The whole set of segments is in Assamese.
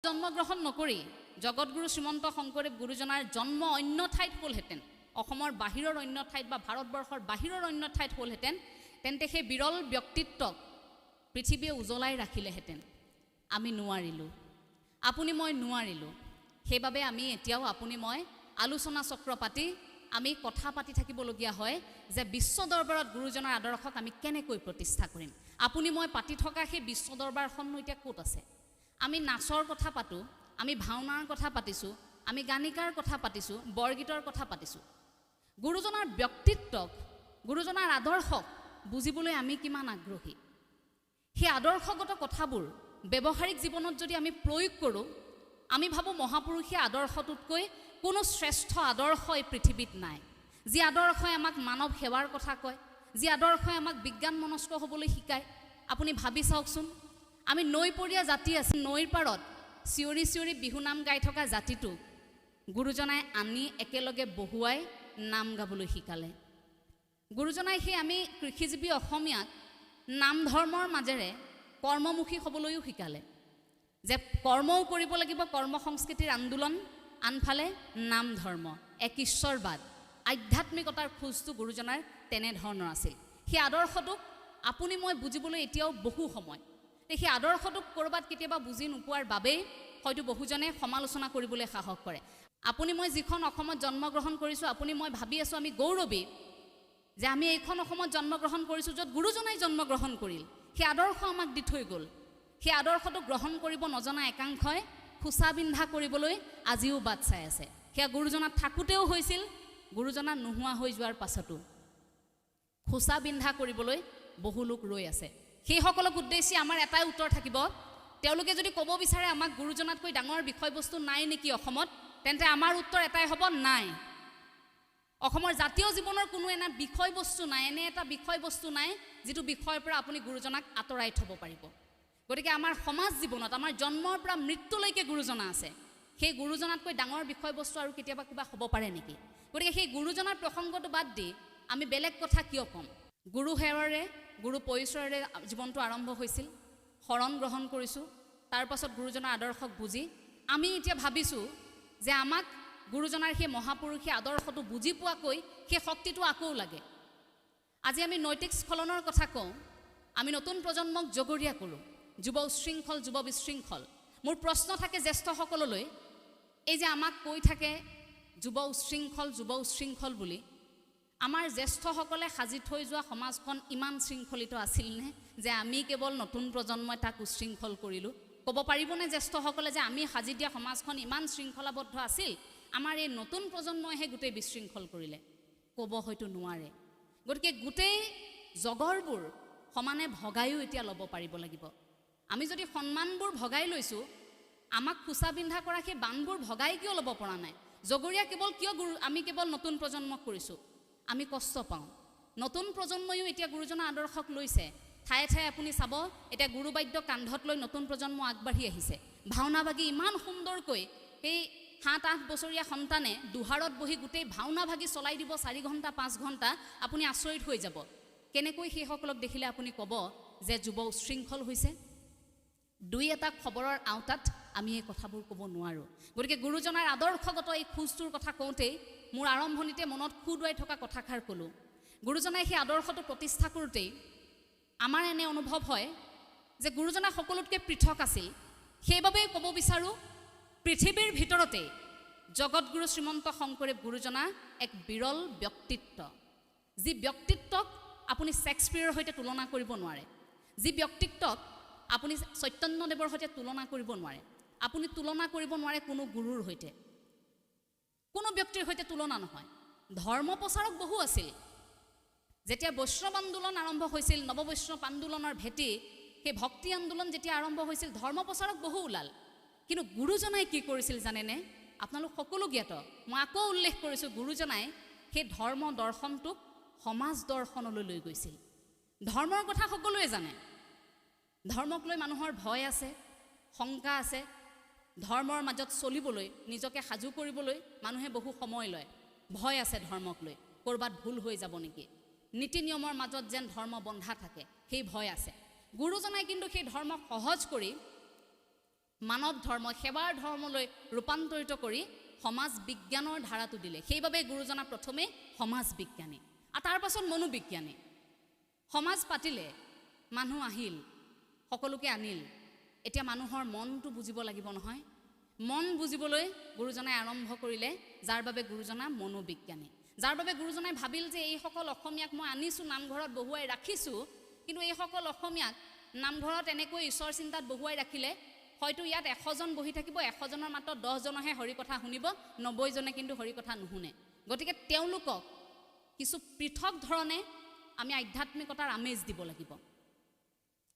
জন্মগ্ৰহণ নকৰি জগতগুৰু শ্ৰীমন্ত শংকৰদেৱ গুৰুজনাৰ জন্ম অন্য ঠাইত হ'লহেঁতেন, অসমৰ বাহিৰৰ অন্য ঠাইত বা ভাৰতবৰ্ষৰ বাহিৰৰ অন্য ঠাইত হ'লহেঁতেন, তেন্তে সেই বিৰল ব্যক্তিত্বক পৃথিৱীয়ে উজ্বলাই ৰাখিলেহেঁতেন। আমি নোৱাৰিলোঁ, আপুনি মই নোৱাৰিলোঁ। সেইবাবে আমি এতিয়াও আপুনি মই আলোচনা চক্ৰ পাতি আমি কথা পাতি থাকিবলগীয়া হয় যে বিশ্ব দৰবাৰত গুৰুজনাৰ আদৰ্শক আমি কেনেকৈ প্ৰতিষ্ঠা কৰিম। আপুনি মই পাতি থকা সেই বিশ্ব দৰবাৰখননো এতিয়া ক'ত আছে? আমি নাচৰ কথা পাতোঁ, আমি ভাওনাৰ কথা পাতিছোঁ, আমি গানিকাৰ কথা পাতিছোঁ, বৰগীতৰ কথা পাতিছোঁ। গুৰুজনাৰ ব্যক্তিত্বক, গুৰুজনাৰ আদৰ্শক বুজিবলৈ আমি কিমান আগ্ৰহী। সেই আদৰ্শগত কথাবোৰ ব্যৱহাৰিক জীৱনত যদি আমি প্ৰয়োগ কৰোঁ, আমি ভাবোঁ মহাপুৰুষীয় আদৰ্শটোতকৈ কোনো শ্ৰেষ্ঠ আদৰ্শ এই পৃথিৱীত নাই। যি আদৰ্শই আমাক মানৱ সেৱাৰ কথা কয়, যি আদৰ্শই আমাক বিজ্ঞান মনস্ক হ'বলৈ শিকায়। আপুনি ভাবি চাওকচোন, আমি নৈপৰীয়া জাতি আছে, নৈৰ পাৰত চিঞৰি চিঞৰি বিহুনাম গাই থকা জাতিটো গুৰুজনাই আনি একেলগে বহুৱাই নাম গাবলৈ শিকালে। গুৰুজনাই সেই আমি কৃষিজীৱী অসমীয়াক নাম ধৰ্মৰ মাজেৰে কৰ্মমুখী হ'বলৈও শিকালে, যে কৰ্মও কৰিব লাগিব, কৰ্ম সংস্কৃতিৰ আন্দোলন, আনফালে নাম ধৰ্ম, এক ঈশ্বৰবাদ, আধ্যাত্মিকতাৰ খোজটো গুৰুজনাৰ তেনেধৰণৰ আছিল। সেই আদৰ্শটোক আপুনি মই বুজিবলৈ এতিয়াও বহু সময়। সেই আদৰ্শটোক ক'ৰবাত কেতিয়াবা বুজি নোপোৱাৰ বাবেই হয়তো বহুজনে সমালোচনা কৰিবলৈ সাহস কৰে। আপুনি মই যিখন অসমত জন্মগ্ৰহণ কৰিছোঁ, আপুনি মই ভাবি আছোঁ আমি গৌৰৱী যে আমি এইখন অসমত জন্মগ্ৰহণ কৰিছোঁ য'ত গুৰুজনাই জন্মগ্ৰহণ কৰিল। সেই আদৰ্শ আমাক দি থৈ গ'ল। সেই আদৰ্শটো গ্ৰহণ কৰিব নজনা একাংশই খোচা বিন্ধা কৰিবলৈ আজিও বাট চাই আছে। সেয়া গুৰুজনাত থাকোঁতেও হৈছিল, গুৰুজনা নোহোৱা হৈ যোৱাৰ পাছতো খোচা বিন্ধা কৰিবলৈ বহু লোক ৰৈ আছে। সেইসকলক উদ্দেশ্যি আমাৰ এটাই উত্তৰ থাকিব, তেওঁলোকে যদি ক'ব বিচাৰে আমাক গুৰুজনাতকৈ ডাঙৰ বিষয়বস্তু নাই নেকি অসমত, তেন্তে আমাৰ উত্তৰ এটাই হ'ব, নাই। অসমৰ জাতীয় জীৱনৰ কোনো এনে বিষয়বস্তু নাই, এনে এটা বিষয়বস্তু নাই যিটো বিষয়ৰ পৰা আপুনি গুৰুজনাক আঁতৰাই থ'ব পাৰিব। গতিকে আমাৰ সমাজ জীৱনত আমাৰ জন্মৰ পৰা মৃত্যুলৈকে গুৰুজনা আছে। সেই গুৰুজনাতকৈ ডাঙৰ বিষয়বস্তু আৰু কেতিয়াবা কিবা হ'ব পাৰে নেকি? গতিকে সেই গুৰুজনাৰ প্ৰসংগটো বাদ দি আমি বেলেগ কথা কিয় ক'ম? গুৰু সেৱাৰে, গুৰু পৰিচয়েৰে জীৱনটো আৰম্ভ হৈছিল, শৰণ গ্ৰহণ কৰিছোঁ। তাৰ পাছত গুৰুজনাৰ আদৰ্শক বুজি আমি এতিয়া ভাবিছোঁ যে আমাক গুৰুজনাৰ সেই মহাপুৰুষীয় আদৰ্শটো বুজি পোৱাকৈ সেই শক্তিটো আকৌ লাগে। আজি আমি নৈতিক স্খলনৰ কথা কওঁ, আমি নতুন প্ৰজন্মক জগৰীয়া কৰোঁ, যুৱ উশৃংখল, যুৱ বিশৃংখল। মোৰ প্ৰশ্ন থাকে জ্যেষ্ঠসকললৈ, এই যে আমাক কৈ থাকে যুৱ উশৃংখল, যুৱ উশৃংখল বুলি, আমাৰ জ্যেষ্ঠসকলে সাজি থৈ যোৱা সমাজখন ইমান শৃংখলিত আছিলনে যে আমি কেৱল নতুন প্ৰজন্মই তাক উশৃংখল কৰিলোঁ? ক'ব পাৰিবনে জ্যেষ্ঠসকলে যে আমি সাজি দিয়া সমাজখন ইমান শৃংখলাবদ্ধ আছিল, আমাৰ এই নতুন প্ৰজন্মইহে গোটেই বিশৃংখল কৰিলে? ক'ব হয়তো নোৱাৰে। গতিকে গোটেই জগৰবোৰ সমানে ভগায়ো এতিয়া ল'ব পাৰিব লাগিব। আমি যদি সন্মানবোৰ ভগাই লৈছোঁ, আমাক খোচা বিন্ধা কৰা সেই বানবোৰ ভগাই কিয় ল'ব পৰা নাই? জগৰীয়া কেৱল কিয় আমি কেৱল নতুন প্ৰজন্মক কৰিছোঁ? আমি কষ্ট পাওঁ। নতুন প্ৰজন্ময়ো এতিয়া গুৰুজনাৰ আদৰ্শক লৈছে। ঠায়ে ঠায়ে আপুনি চাব, এতিয়া গুৰুবাদ্য কান্ধত লৈ নতুন প্ৰজন্ম আগবাঢ়ি আহিছে। ভাওনা ভাগি ইমান সুন্দৰকৈ সেই 7-8 বছৰীয়া সন্তানে দুহাৰত বহি গোটেই ভাওনা ভাগি চলাই দিব 4 ঘণ্টা 5 ঘণ্টা, আপুনি আচৰিত হৈ যাব। কেনেকৈ সেইসকলক দেখিলে আপুনি ক'ব যে যুৱ উশৃংখল হৈছে? দুই এটা খবৰৰ আওতাত আমি এই কথাবোৰ ক'ব নোৱাৰোঁ। গতিকে গুৰুজনাৰ আদৰ্শগত এই খোজটোৰ কথা কওঁতেই মোৰ আৰম্ভণিতে মনত খুদুৱাই থকা কথাষাৰ ক'লোঁ। গুৰুজনাই সেই আদৰ্শটো প্ৰতিষ্ঠা কৰোঁতেই আমাৰ এনে অনুভৱ হয় যে গুৰুজনা সকলোতকৈ পৃথক আছিল। সেইবাবেই ক'ব বিচাৰোঁ, পৃথিৱীৰ ভিতৰতে জগতগুৰু শ্ৰীমন্ত শংকৰদেৱ গুৰুজনা এক বিৰল ব্যক্তিত্ব। যি ব্যক্তিত্বক আপুনি শ্বেক্সপিয়াৰৰ সৈতে তুলনা কৰিব নোৱাৰে, যি ব্যক্তিত্বক আপুনি চৈতন্যদেৱৰ সৈতে তুলনা কৰিব নোৱাৰে, আপুনি তুলনা কৰিব নোৱাৰে কোনো গুৰুৰ সৈতে, কোনো ব্যক্তিৰ সৈতে তুলনা নহয়। ধৰ্ম প্ৰচাৰক বহু আছিল। যেতিয়া বৈষ্ণৱ আন্দোলন আৰম্ভ হৈছিল, নৱবৈষ্ণৱ আন্দোলনৰ ভেটি, সেই ভক্তি আন্দোলন যেতিয়া আৰম্ভ হৈছিল, ধৰ্ম প্ৰচাৰক বহু ওলাল। কিন্তু গুৰুজনাই কি কৰিছিল জানেনে? আপোনালোক সকলো জ্ঞাত। মই আকৌ উল্লেখ কৰিছোঁ, গুৰুজনাই সেই ধৰ্ম দৰ্শনটোক সমাজ দৰ্শনলৈ লৈ গৈছিল। ধৰ্মৰ কথা সকলোৱে জানে। ধৰ্মক লৈ মানুহৰ ভয় আছে, শংকা আছে। ধৰ্মৰ মাজত চলিবলৈ, নিজকে সাজু কৰিবলৈ মানুহে বহু সময় লয়। ভয় আছে ধৰ্মক লৈ, ক'ৰবাত ভুল হৈ যাব নেকি, নীতি নিয়মৰ মাজত যেন ধৰ্ম বন্ধা থাকে, সেই ভয় আছে। গুৰুজনাই কিন্তু সেই ধৰ্মক সহজ কৰি মানৱ ধৰ্ম সেৱাৰ ধৰ্মলৈ ৰূপান্তৰিত কৰি সমাজ বিজ্ঞানৰ ধাৰাটো দিলে। সেইবাবে গুৰুজনা প্ৰথমে সমাজ বিজ্ঞানী আৰু তাৰ পাছত মনোবিজ্ঞানী। সমাজ পাতিলে, মানুহ আহিল, সকলোকে আনিল, এতিয়া মানুহৰ মনটো বুজিব লাগিব নহয়। মন বুজিবলৈ গুৰুজনাই আৰম্ভ কৰিলে, যাৰ বাবে গুৰুজনা মনোবিজ্ঞানী। যাৰ বাবে গুৰুজনাই ভাবিল যে এইসকল অসমীয়াক মই আনিছোঁ, নামঘৰত বহুৱাই ৰাখিছোঁ, কিন্তু এইসকল অসমীয়াক নামঘৰত এনেকৈ ঈশ্বৰ চিন্তাত বহুৱাই ৰাখিলে হয়তো ইয়াত 100 জন বহি থাকিব, 100 জনৰ মাত্ৰ 10 জনহে হৰি কথা শুনিব, 90 জনে কিন্তু হৰি কথা নুশুনে। গতিকে তেওঁলোকক কিছু পৃথক ধৰণে আমি আধ্যাত্মিকতাৰ আমেজ দিব লাগিব,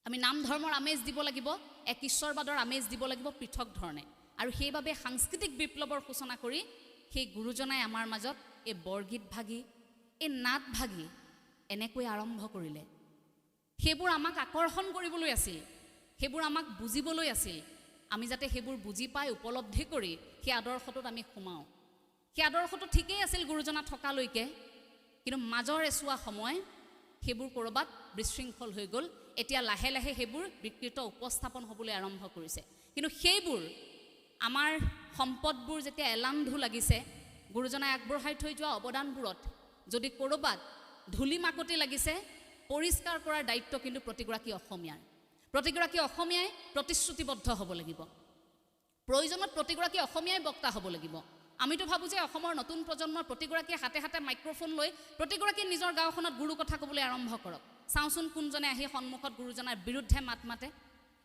আমি নাম ধৰ্মৰ আমেজ দিব লাগিব, এক ঈশ্বৰবাদৰ আমেজ দিব লাগিব পৃথক ধৰণে। আৰু সেইবাবে সাংস্কৃতিক বিপ্লৱৰ সূচনা কৰি সেই গুৰুজনাই আমাৰ মাজত এই বৰগীত ভাগি, এই নাট ভাগি এনেকৈ আৰম্ভ কৰিলে। সেইবোৰ আমাক আকৰ্ষণ কৰিবলৈ আছিল, সেইবোৰ আমাক বুজিবলৈ আছিল। আমি যাতে সেইবোৰ বুজি পাই উপলব্ধি কৰি সেই আদৰ্শটোত আমি সোমাওঁ। সেই আদৰ্শটো ঠিকেই আছিল গুৰুজনা থকালৈকে, কিন্তু মাজৰ এছোৱা সময় সেইবোৰ ক'ৰবাত বিশৃংখল হৈ গ'ল। এতিয়া লাহে লাহে সেইবোৰ বিকৃত উপস্থাপন হ'বলৈ আৰম্ভ কৰিছে। কিন্তু সেইবোৰ আমাৰ সম্পদবোৰ যেতিয়া এলান্ধু লাগিছে, গুৰুজনাই আগবঢ়াই থৈ যোৱা অৱদানবোৰত যদি ক'ৰবাত ধূলি মাকতি লাগিছে, পৰিষ্কাৰ কৰাৰ দায়িত্ব কিন্তু প্ৰতিগৰাকী অসমীয়াৰ। প্ৰতিগৰাকী অসমীয়াই প্ৰতিশ্ৰুতিবদ্ধ হ'ব লাগিব, প্ৰয়োজনত প্ৰতিগৰাকী অসমীয়াই বক্তা হ'ব লাগিব। আমিতো ভাবোঁ যে অসমৰ নতুন প্ৰজন্মৰ প্ৰতিগৰাকীয়ে হাতে হাতে মাইক্ৰফোন লৈ প্ৰতিগৰাকীয়ে নিজৰ গাঁওখনত গুৰু কথা ক'বলৈ আৰম্ভ কৰক। চাওঁচোন কোনজনে আহি সন্মুখত গুৰুজনাৰ বিৰুদ্ধে মাত মাতে।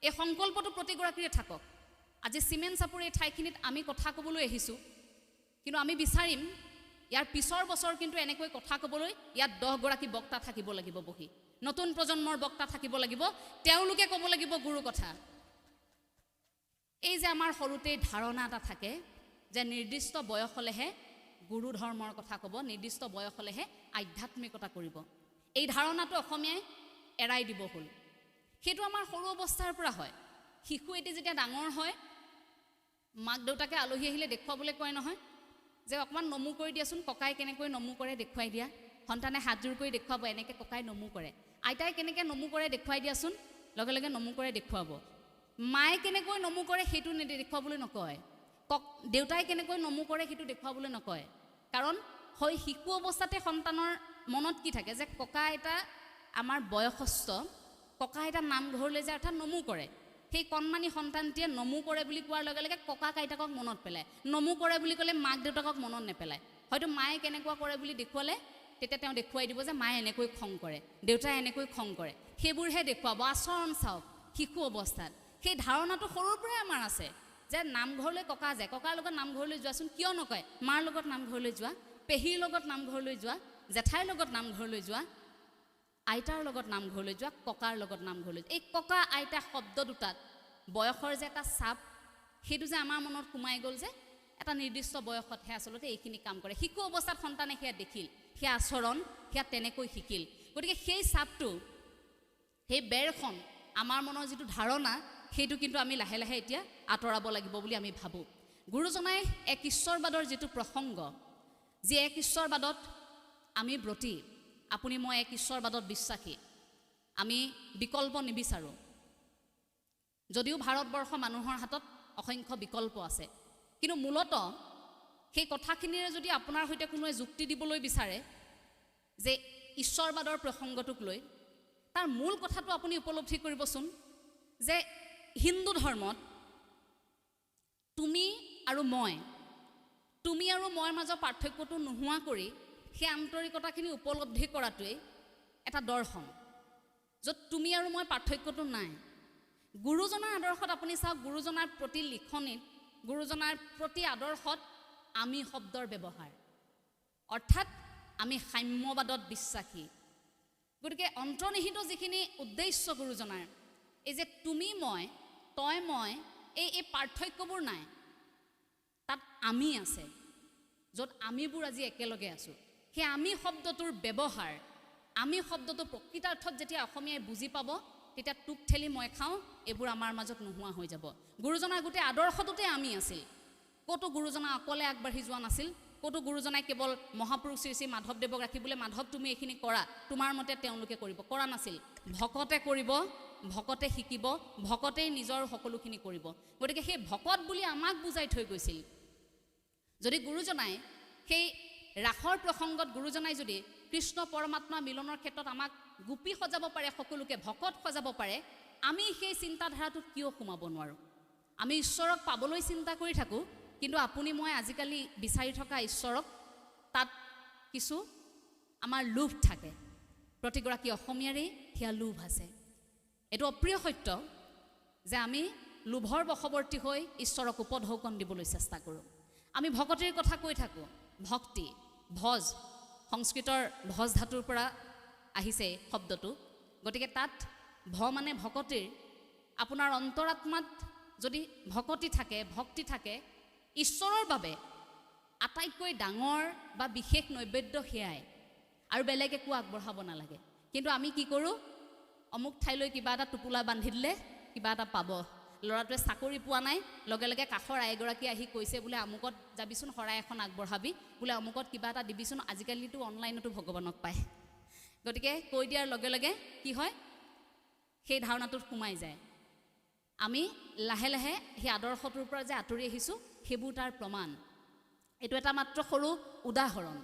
এই সংকল্পটো প্ৰতিগৰাকীৰে থাকক। আজি চিমেণ্ট চাপৰ এই ঠাইখিনিত আমি কথা ক'বলৈ আহিছোঁ, কিন্তু আমি বিচাৰিম ইয়াৰ পিছৰ বছৰ কিন্তু এনেকৈ কথা ক'বলৈ ইয়াত 10 গৰাকী বক্তা থাকিব লাগিব বহি, নতুন প্ৰজন্মৰ বক্তা থাকিব লাগিব, তেওঁলোকে ক'ব লাগিব গুৰু কথা। এই যে আমাৰ সৰুতেই ধাৰণা এটা থাকে যে নিৰ্দিষ্ট বয়স হ'লেহে গুৰু ধৰ্মৰ কথা ক'ব, নিৰ্দিষ্ট বয়স হ'লেহে আধ্যাত্মিকতা কৰিব, এই ধাৰণাটো অসমীয়াই এৰাই দিব হ'ল। সেইটো আমাৰ সৰু অৱস্থাৰ পৰা হয়। শিশু এটি যেতিয়া ডাঙৰ হয়, মাক দেউতাকে আলহী আহিলে দেখুৱাবলৈ কয় নহয় যে অকণমান নমু কৰি দিয়াচোন, ককাই কেনেকৈ নমু কৰে দেখুৱাই দিয়া। সন্তানে হাতযোৰ কৰি দেখুৱাব, এনেকৈ ককাই নমু কৰে। আইতাই কেনেকৈ নমু কৰে দেখুৱাই দিয়াচোন, লগে লগে নমু কৰে দেখুৱাব। মায়ে কেনেকৈ নমু কৰে সেইটো দেখুৱাবলৈ নকয়, দেউতাই কেনেকৈ নমু কৰে সেইটো দেখুৱাবলৈ নকয়। কাৰণ হয় শিশু অৱস্থাতে সন্তানৰ মনত কি থাকে যে ককা আইতা আমাৰ বয়সস্থ, ককা আইতা নামঘৰলৈ যায় অৰ্থাৎ নমু কৰে। সেই কণমানি সন্তানটিয়ে নমু কৰে বুলি কোৱাৰ লগে লগে ককা আইতাকক মনত পেলায়, নমু কৰে বুলি ক'লে মাক দেউতাকক মনত নেপেলায়। হয়তো মায়ে কেনেকুৱা কৰে বুলি দেখুৱালে তেতিয়া তেওঁ দেখুৱাই দিব যে মায়ে এনেকৈ খং কৰে, দেউতাই এনেকৈ খং কৰে, সেইবোৰহে দেখুৱাব। আচৰণ চাওক শিশু অৱস্থাত। সেই ধাৰণাটো সৰুৰ পৰাই আমাৰ আছে যে নামঘৰলৈ ককা যায়, ককাৰ লগত নামঘৰলৈ যোৱাচোন, কিয় নকয়? মাৰ লগত নামঘৰলৈ যোৱা, পেহীৰ লগত নামঘৰলৈ যোৱা, জেঠাইৰ লগত নামঘৰলৈ যোৱা, আইতাৰ লগত নামঘৰলৈ যোৱা, ককাৰ লগত নামঘৰলৈ যোৱা। এই ককা আইতা শব্দ দুটাত বয়সৰ যে এটা চাপ, সেইটো যে আমাৰ মনত সোমাই গ'ল যে এটা নিৰ্দিষ্ট বয়সতহে আচলতে এইখিনি কাম কৰে। শিশু অৱস্থাত সন্তানে সেয়া দেখিল, সেয়া আচৰণ, সেয়া তেনেকৈ শিকিল। গতিকে সেই চাপটো, সেই বেৰখন, আমাৰ মনৰ যিটো ধাৰণা, সেইটো কিন্তু আমি লাহে লাহে এতিয়া আঁতৰাব লাগিব বুলি আমি ভাবোঁ। গুৰুজনাই এক ঈশ্বৰবাদৰ যিটো প্ৰসংগ, যি এক ঈশ্বৰবাদত আমি ব্ৰতী, আপুনি মই এক ঈশ্বৰবাদত বিশ্বাসী, আমি বিকল্প নিবিচাৰোঁ। যদিও ভাৰতবৰ্ষ মানুহৰ হাতত অসংখ্য বিকল্প আছে, কিন্তু মূলতঃ সেই কথাখিনিৰে যদি আপোনাৰ সৈতে কোনোৱে যুক্তি দিবলৈ বিচাৰে যে ঈশ্বৰবাদৰ প্ৰসংগটোক লৈ, তাৰ মূল কথাটো আপুনি উপলব্ধি কৰিবচোন যে হিন্দু ধৰ্মত তুমি আৰু মই মাজৰ পাৰ্থক্যটো নোহোৱা কৰি সেই আন্তৰিকতাখিনি উপলব্ধি কৰাটোৱেই এটা দৰ্শন, য'ত তুমি আৰু মই পাৰ্থক্যটো নাই। গুৰুজনাৰ আদৰ্শত আপুনি চাওক, গুৰুজনাৰ প্ৰতি লিখনিত, গুৰুজনাৰ প্ৰতি আদৰ্শত আমি শব্দৰ ব্যৱহাৰ, অৰ্থাৎ আমি সাম্যবাদত বিশ্বাসী। গতিকে অন্তৰ্নিহিত যিখিনি উদ্দেশ্য গুৰুজনাৰ, এই যে তুমি মই, তই মই, এই পাৰ্থক্যবোৰ নাই, তাত আমি আছে, য'ত আমিবোৰ আজি একেলগে আছোঁ। সেই আমি শব্দটোৰ ব্যৱহাৰ, আমি শব্দটো প্ৰকৃতাৰ্থত যেতিয়া অসমীয়াই বুজি পাব, তেতিয়া টোক ঠেলি মই খাওঁ, এইবোৰ আমাৰ মাজত নোহোৱা হৈ যাব। গুৰুজনাৰ গোটেই আদৰ্শটোতে আমি আছিল। ক'তো গুৰুজনা অকলে আগবাঢ়ি যোৱা নাছিল, ক'তো গুৰুজনাই কেৱল মহাপুৰুষ শ্ৰী শ্ৰী মাধৱদেৱক ৰাখিবলৈ, মাধৱ তুমি এইখিনি কৰা, তোমাৰ মতে তেওঁলোকে কৰিব, কৰা নাছিল। ভকতে কৰিব, ভকতে শিকিব, ভকতেই নিজৰ সকলোখিনি কৰিব। গতিকে সেই ভকত বুলি আমাক বুজাই থৈ গৈছিল। যদি গুৰুজনাই সেই ৰাসৰ প্ৰসংগত গুৰুজনাই যদি কৃষ্ণ পৰমাত্মা মিলনৰ ক্ষেত্ৰত আমাক গোপী সজাব পাৰে, সকলোকে ভকত সজাব পাৰে, আমি সেই চিন্তাধাৰাটোত কিয় সোমাব নোৱাৰোঁ? আমি ঈশ্বৰক পাবলৈ চিন্তা কৰি থাকোঁ, কিন্তু আপুনি মই আজিকালি বিচাৰি থকা ঈশ্বৰক তাত কিছু আমাৰ লোভ থাকে। প্ৰতিগৰাকী অসমীয়াৰেই সেয়া লোভ আছে। এইটো অপ্ৰিয় সত্য যে আমি লোভৰ বশৱৰ্তী হৈ ঈশ্বৰক উপঢৌকন দিবলৈ চেষ্টা কৰোঁ। আমি ভকতিৰ কথা কৈ থাকোঁ। ভক্তি, ভজ, সংস্কৃতৰ ভজ ধাতুৰ পৰা আহিছে শব্দটো। গতিকে তাত ভ মানে ভকতিৰ। আপোনাৰ অন্তৰাত্মাত যদি ভকতি থাকে, ভক্তি থাকে, ঈশ্বৰৰ বাবে আটাইতকৈ ডাঙৰ বা বিশেষ নৈবেদ্য সেয়াই, আৰু বেলেগ একো আগবঢ়াব নালাগে। কিন্তু আমি কি কৰোঁ? অমুক ঠাইলৈ কিবা এটা টোপোলা বান্ধি দিলে কিবা এটা পাব। ল'ৰাটোৱে চাকৰি পোৱা নাই, লগে লগে কাষৰ আইগৰাকী আহি কৈছে বোলে আমুকত যাবিচোন, শৰাই এখন আগবঢ়াবি, বোলে অমুকত কিবা এটা দিবিচোন। আজিকালিতো অনলাইনতো ভগৱানক পায়। গতিকে কৈ দিয়াৰ লগে লগে কি হয়? সেই ধাৰণাটোত সোমাই যায়। আমি লাহে লাহে সেই আদৰ্শটোৰ পৰা যে আঁতৰি আহিছোঁ, সেইবোৰ তাৰ প্ৰমাণ। এইটো এটা মাত্ৰ সৰু উদাহৰণ।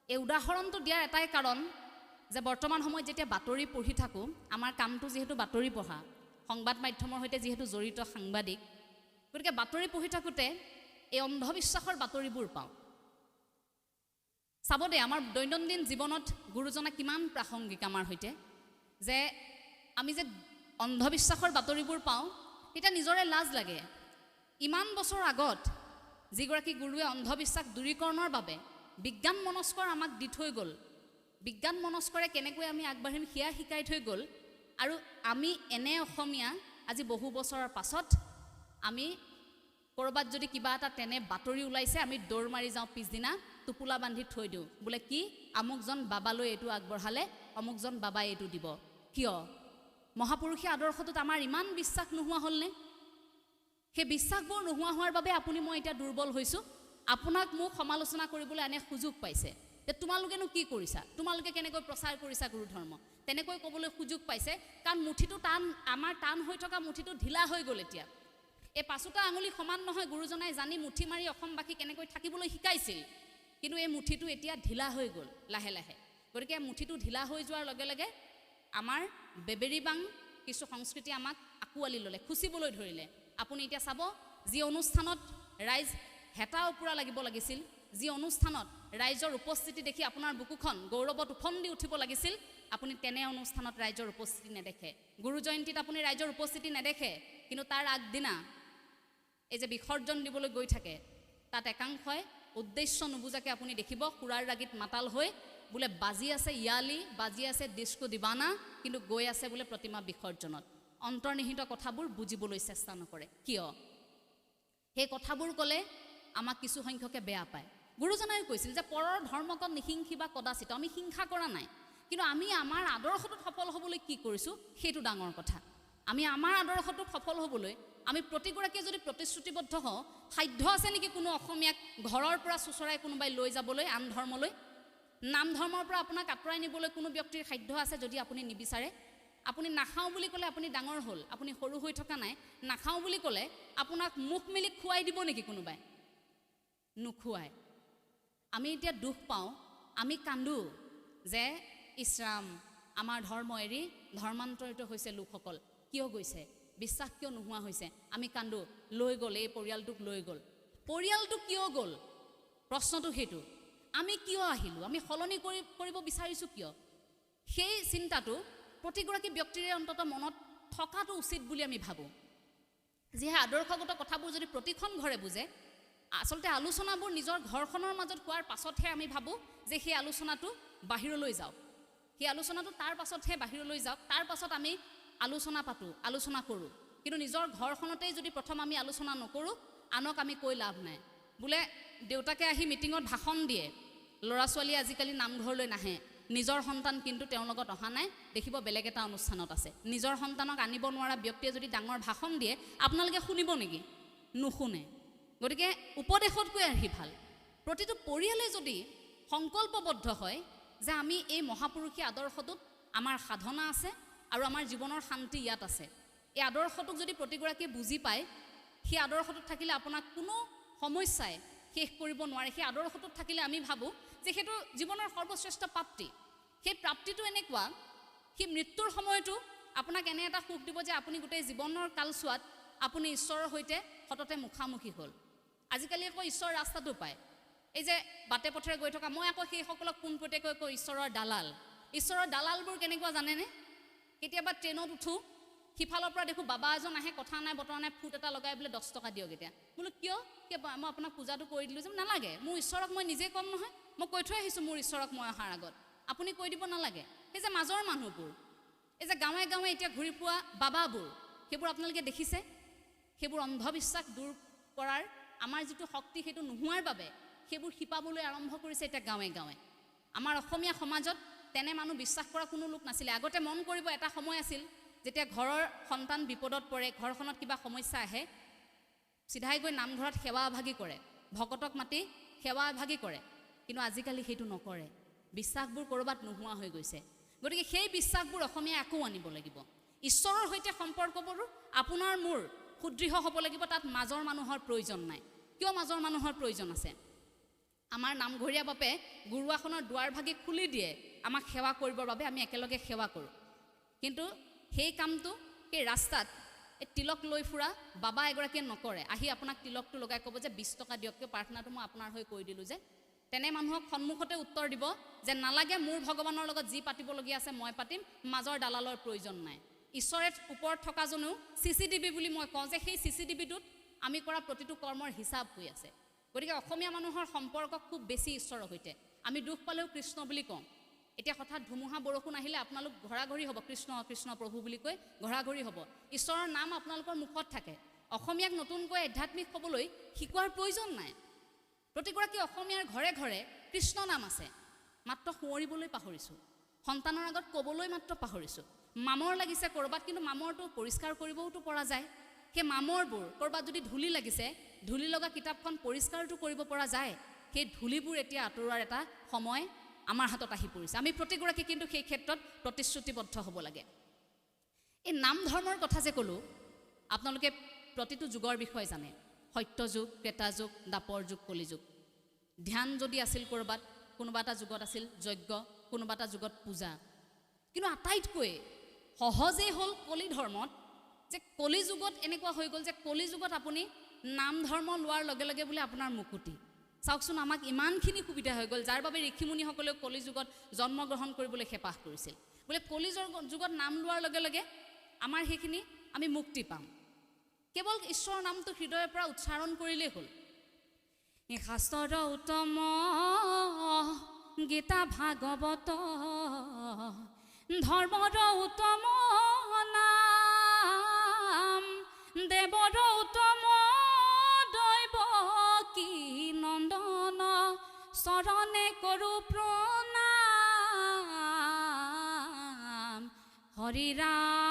এই উদাহৰণটো দিয়াৰ এটাই কাৰণ যে বৰ্তমান সময়ত যেতিয়া বাতৰি পঢ়ি থাকোঁ, আমাৰ কামটো যিহেতু বাতৰি পঢ়া, সংবাদ মাধ্যমৰ সৈতে যিহেতু জড়িত সাংবাদিক, গতিকে বাতৰি পঢ়ি থাকোঁতে এই অন্ধবিশ্বাসৰ বাতৰিবোৰ পাওঁ। চাব দে, আমাৰ দৈনন্দিন জীৱনত গুৰুজনা কিমান প্ৰাসংগিক আমাৰ সৈতে, যে আমি যে অন্ধবিশ্বাসৰ বাতৰিবোৰ পাওঁ, তেতিয়া নিজৰে লাজ লাগে। ইমান বছৰ আগত যিগৰাকী গুৰুৱে অন্ধবিশ্বাস দূৰীকৰণৰ বাবে বিজ্ঞান মনস্কৰ আমাক দি থৈ গ'ল, বিজ্ঞান মনস্কৰে কেনেকৈ আমি আগবাঢ়িম সেয়া শিকাই থৈ গ'ল, আৰু আমি এনে অসমীয়া আজি বহু বছৰৰ পাছত আমি ক'ৰবাত যদি কিবা এটা তেনে বাতৰি ওলাইছে, আমি দৌৰ মাৰি যাওঁ, পিছদিনা টোপোলা বান্ধি থৈ দিওঁ, বোলে কি আমুকজন বাবালৈ এইটো আগবঢ়ালে, অমুকজন বাবাই এইটো দিব। কিয়? মহাপুৰুষীয় আদৰ্শটোত আমাৰ ইমান বিশ্বাস নোহোৱা হ'লনে? সেই বিশ্বাসবোৰ নোহোৱা হোৱাৰ বাবে আপুনি মই এতিয়া দুৰ্বল হৈছোঁ। আপোনাক মোক সমালোচনা কৰিবলৈ এনে সুযোগ পাইছে যে তোমালোকেনো কি কৰিছা, তোমালোকে কেনেকৈ প্ৰচাৰ কৰিছা গুৰু ধৰ্ম, তেনেকৈ ক'বলৈ সুযোগ পাইছে। কাৰণ মুঠিটো টান, আমাৰ টান হৈ থকা মুঠিটো ঢিলা হৈ গ'ল এতিয়া। এই পাঁচোটা আঙুলি সমান নহয়, গুৰুজনাই জানি মুঠি মাৰি অসমবাসী কেনেকৈ থাকিবলৈ শিকাইছিল, কিন্তু এই মুঠিটো এতিয়া ঢিলা হৈ গ'ল লাহে লাহে। গতিকে মুঠিটো ঢিলা হৈ যোৱাৰ লগে লগে আমাৰ বেবেৰিবাং কিছু সংস্কৃতি আমাক আঁকোৱালি ল'লে, খুচিবলৈ ধৰিলে। আপুনি এতিয়া চাব, যি অনুষ্ঠানত ৰাইজ হেতা ওপৰা লাগিব লাগিছিল, যি অনুষ্ঠানত ৰাইজৰ উপস্থিতি দেখি আপোনাৰ বুকুখন গৌৰৱত উফন্দি উঠিব লাগিছিল, আপুনি তেনে অনুষ্ঠানত ৰাইজৰ উপস্থিতি নেদেখে। গুৰু জয়ন্তীত আপুনি ৰাইজৰ উপস্থিতি নেদেখে, কিন্তু তাৰ আগদিনা এই যে বিসৰ্জন দিবলৈ গৈ থাকে, তাত একাংশই উদ্দেশ্য নুবুজাকে আপুনি দেখিব সুৰাৰ ৰাগীত মাতাল হৈ বোলে বাজি আছে ইয়ালি, বাজি আছে ডিস্কো দিবানা, কিন্তু গৈ আছে বোলে প্ৰতিমা বিসৰ্জনত। অন্তৰ্নিহিত কথাবোৰ বুজিবলৈ চেষ্টা নকৰে। কিয়? সেই কথাবোৰ ক'লে আমাক কিছু সংখ্যকে বেয়া পায়। গুৰুজনাই কৈছিল যে পৰৰ ধৰ্মকত নিহিংসিবা কদাচিত। আমি হিংসা কৰা নাই, কিন্তু আমি আমাৰ আদৰ্শটোত সফল হ'বলৈ কি কৰিছোঁ সেইটো ডাঙৰ কথা। আমি আমাৰ আদৰ্শটোত সফল হ'বলৈ আমি প্ৰতিগৰাকীয়ে যদি প্ৰতিশ্ৰুতিবদ্ধ হওঁ, সাধ্য আছে নেকি কোনো অসমীয়াক ঘৰৰ পৰা চুচৰাই কোনোবাই লৈ যাবলৈ আন ধৰ্মলৈ? নাম ধৰ্মৰ পৰা আপোনাক আঁতৰাই নিবলৈ কোনো ব্যক্তিৰ সাধ্য আছে যদি আপুনি নিবিচাৰে? আপুনি নাখাওঁ বুলি ক'লে আপুনি ডাঙৰ হ'ল, আপুনি সৰু হৈ থকা নাই। নাখাওঁ বুলি ক'লে আপোনাক মুখ মেলি খুৱাই দিব নেকি কোনোবাই? নোখোৱাই। আমি এতিয়া দুখ পাওঁ, আমি কান্দো যে ইছৰাম আমাৰ ধৰ্ম এৰি ধৰ্মান্তৰিত হৈছে লোকসকল। কিয় গৈছে? বিশ্বাস কিয় নোহোৱা হৈছে? আমি কান্দো, লৈ গ'ল, এই পৰিয়ালটোক লৈ গ'ল। পৰিয়ালটো কিয় গ'ল? প্ৰশ্নটো সেইটো। আমি কিয় আহিলোঁ? আমি সলনি কৰিব বিচাৰিছোঁ কিয়? সেই চিন্তাটো প্ৰতিগৰাকী ব্যক্তিৰে অন্তত মনত থকাটো উচিত বুলি আমি ভাবোঁ। যিহে আদৰ্শগত কথাবোৰ যদি প্ৰতিখন ঘৰে বুজে, আচলতে আলোচনাবোৰ নিজৰ ঘৰখনৰ মাজত হোৱাৰ পাছতহে আমি ভাবোঁ যে সেই আলোচনাটো বাহিৰলৈ যাওক, সেই আলোচনাটো তাৰ পাছতহে বাহিৰলৈ যাওক, তাৰ পাছত আমি আলোচনা পাতোঁ, আলোচনা কৰোঁ। কিন্তু নিজৰ ঘৰখনতেই যদি প্ৰথম আমি আলোচনা নকৰোঁ, আনক আমি কৈ লাভ নাই। বোলে দেউতাকে আহি মিটিঙত ভাষণ দিয়ে, ল'ৰা ছোৱালীয়ে আজিকালি নামঘৰলৈ নাহে, নিজৰ সন্তান কিন্তু তেওঁৰ লগত অহা নাই, দেখিব বেলেগ এটা অনুষ্ঠানত আছে। নিজৰ সন্তানক আনিব নোৱাৰা ব্যক্তিয়ে যদি ডাঙৰ ভাষণ দিয়ে, আপোনালোকে শুনিব নেকি? নুশুনে। গতিকে উপদেশতকৈ আহি ভাল প্ৰতিটো পৰিয়ালে যদি সংকল্পবদ্ধ হয় যে আমি এই মহাপুৰুষীয় আদৰ্শটোত আমাৰ সাধনা আছে, আৰু আমাৰ জীৱনৰ শান্তি ইয়াত আছে। এই আদৰ্শটোক যদি প্ৰতিগৰাকীয়ে বুজি পায়, সেই আদৰ্শটোত থাকিলে আপোনাক কোনো সমস্যাই শেষ কৰিব নোৱাৰে। সেই আদৰ্শটোত থাকিলে আমি ভাবোঁ যে সেইটো জীৱনৰ সৰ্বশ্ৰেষ্ঠ প্ৰাপ্তি। সেই প্ৰাপ্তিটো এনেকুৱা, সেই মৃত্যুৰ সময়তো আপোনাক এনে এটা সুখ দিব যে আপুনি গোটেই জীৱনৰ কালছোৱাত আপুনি ঈশ্বৰৰ সৈতে সততে মুখামুখি হ'ল। আজিকালি আকৌ ঈশ্বৰৰ ৰাস্তাটো পায়, এই যে বাটে পথেৰে গৈ থকা, মই আকৌ সেইসকলক পোনপটীয়াকৈ কওঁ ঈশ্বৰৰ দালাল। ঈশ্বৰৰ দালালবোৰ কেনেকুৱা জানেনে? কেতিয়াবা ট্ৰেইনত উঠোঁ, সিফালৰ পৰা দেখোঁ বাবা এজন আহে, কথা নাই বতৰা নাই, ফুট এটা লগাই বোলে 10 টকা দিয়ক। এতিয়া বোলো কিয়? মই আপোনাক পূজাটো কৰি দিলোঁ যে। নালাগে, মোৰ ঈশ্বৰক মই নিজে ক'ম নহয়, মই কৈ থৈ আহিছোঁ মোৰ ঈশ্বৰক মই অহাৰ আগত, আপুনি কৈ দিব নালাগে। সেই যে মাজৰ মানুহবোৰ, এই যে গাঁৱে গাঁৱে এতিয়া ঘূৰি পোৱা বাবাবোৰ, সেইবোৰ আপোনালোকে দেখিছে? সেইবোৰ অন্ধবিশ্বাস দূৰ কৰাৰ আমাৰ যিটো শক্তি সেইটো নোহোৱাৰ বাবে সেইবোৰ শিপাবলৈ আৰম্ভ কৰিছে এতিয়া গাঁৱে গাঁৱে। আমাৰ অসমীয়া সমাজত তেনে মানুহ বিশ্বাস কৰা কোনো লোক নাছিলে। আগতে মন কৰিব, এটা সময় আছিল যেতিয়া ঘৰৰ সন্তান বিপদত পৰে, ঘৰখনত কিবা সমস্যা আহে, চিধাই গৈ নামঘৰত সেৱা আভাগী কৰে, ভকতক মাতি সেৱা আভাগী কৰে। কিন্তু আজিকালি সেইটো নকৰে, বিশ্বাসবোৰ ক'ৰবাত নোহোৱা হৈ গৈছে। গতিকে সেই বিশ্বাসবোৰ অসমীয়াই আকৌ আনিব লাগিব। ঈশ্বৰৰ সৈতে সম্পৰ্কবোৰ আপোনাৰ মোৰ সুদৃঢ় হ'ব লাগিব। তাত মাজৰ মানুহৰ প্ৰয়োজন নাই। কিয় মাজৰ মানুহৰ প্ৰয়োজন আছে? আমাৰ নামঘৰীয়া বাপে গুৰুৱাখনৰ দুৱাৰ ভাগি খুলি দিয়ে আমাক সেৱা কৰিবৰ বাবে, আমি একেলগে সেৱা কৰোঁ। কিন্তু সেই কামটো সেই ৰাস্তাত এই তিলক লৈ ফুৰা বাবা এগৰাকীয়ে নকৰে। আহি আপোনাক তিলকটো লগাই ক'ব যে 20 টকা দিয়ক, কিয় প্ৰাৰ্থনাটো মই আপোনাৰ হৈ কৰি দিলোঁ যে। তেনে মানুহক সন্মুখতে উত্তৰ দিব যে নালাগে, মোৰ ভগৱানৰ লগত যি পাতিবলগীয়া আছে মই পাতিম, মাজৰ দালালৰ প্ৰয়োজন নাই। ঈশ্বৰে ওপৰত থকাজনেও CCTV বুলি মই কওঁ যে সেই CCTVটোত আমি কৰা প্ৰতিটো কৰ্মৰ হিচাপ হৈ আছে। গতিকে অসমীয়া মানুহৰ সম্পৰ্ক খুব বেছি ঈশ্বৰৰ সৈতে। আমি দুখ পালেও কৃষ্ণ বুলি কওঁ। এতিয়া হঠাৎ ধুমুহা বৰষুণ আহিলে আপোনালোক ঘৰাঘৰি হ'ব, কৃষ্ণ কৃষ্ণ প্ৰভু বুলি কৈ ঘৰাঘৰি হ'ব। ঈশ্বৰৰ নাম আপোনালোকৰ মুখত থাকে। অসমীয়াক নতুনকৈ আধ্যাত্মিক হ'বলৈ শিকোৱাৰ প্ৰয়োজন নাই। প্ৰতিগৰাকী অসমীয়াৰ ঘৰে ঘৰে কৃষ্ণ নাম আছে, মাত্ৰ সোঁৱৰিবলৈ পাহৰিছোঁ, সন্তানৰ আগত ক'বলৈ মাত্ৰ পাহৰিছোঁ। মামৰ লাগিছে ক'ৰবাত, কিন্তু মামৰটো পৰিষ্কাৰ কৰিবওতো পৰা যায়। সেই মামৰবোৰ ক'ৰবাত যদি ধূলি লাগিছে, ধূলি লগা কিতাপখন পৰিষ্কাৰটো কৰিব পৰা যায়। সেই ধূলিবোৰ এতিয়া আঁতৰোৱাৰ এটা সময় আমাৰ হাতত আহি পৰিছে। আমি প্ৰতিগৰাকী কিন্তু সেই ক্ষেত্ৰত প্ৰতিশ্ৰুতিবদ্ধ হ'ব লাগে। এই নাম ধৰ্মৰ কথা যে ক'লোঁ, আপোনালোকে প্ৰতিটো যুগৰ বিষয়ে জানে। সত্য যুগ, ত্ৰেতা যুগ, দ্বাপৰ যুগ, কলি যুগ। ধ্যান যদি আছিল ক'ৰবাত, কোনোবা এটা যুগত আছিল যজ্ঞ, কোনোবা এটা যুগত পূজা। কিন্তু আটাইতকৈ সহজেই হ'ল কলি ধৰ্মত, যে কলি যুগত এনেকুৱা হৈ গ'ল যে কলি যুগত আপুনি নাম ধৰ্ম লোৱাৰ লগে লগে বোলে আপোনাৰ মুকুতি। চাওকচোন, আমাক ইমানখিনি সুবিধা হৈ গ'ল, যাৰ বাবে ঋষিমুনিসকলেও কলি যুগত জন্মগ্ৰহণ কৰিবলৈ হেঁপাহ কৰিছিল। বোলে কলি যুগত নাম লোৱাৰ লগে লগে আমাৰ সেইখিনি আমি মুক্তি পাম। কেৱল ঈশ্বৰৰ নামটো হৃদয়ৰ পৰা উচ্চাৰণ কৰিলেই হ'ল। শাস্ত্ৰৰ উত্তম গীতা ভাগৱত, ধৰ্মৰ উত্তম নাম, দেৱৰ উত্তম দৈৱ কি নন্দন, চৰণে কৰোঁ প্ৰণাম। হৰি ৰাম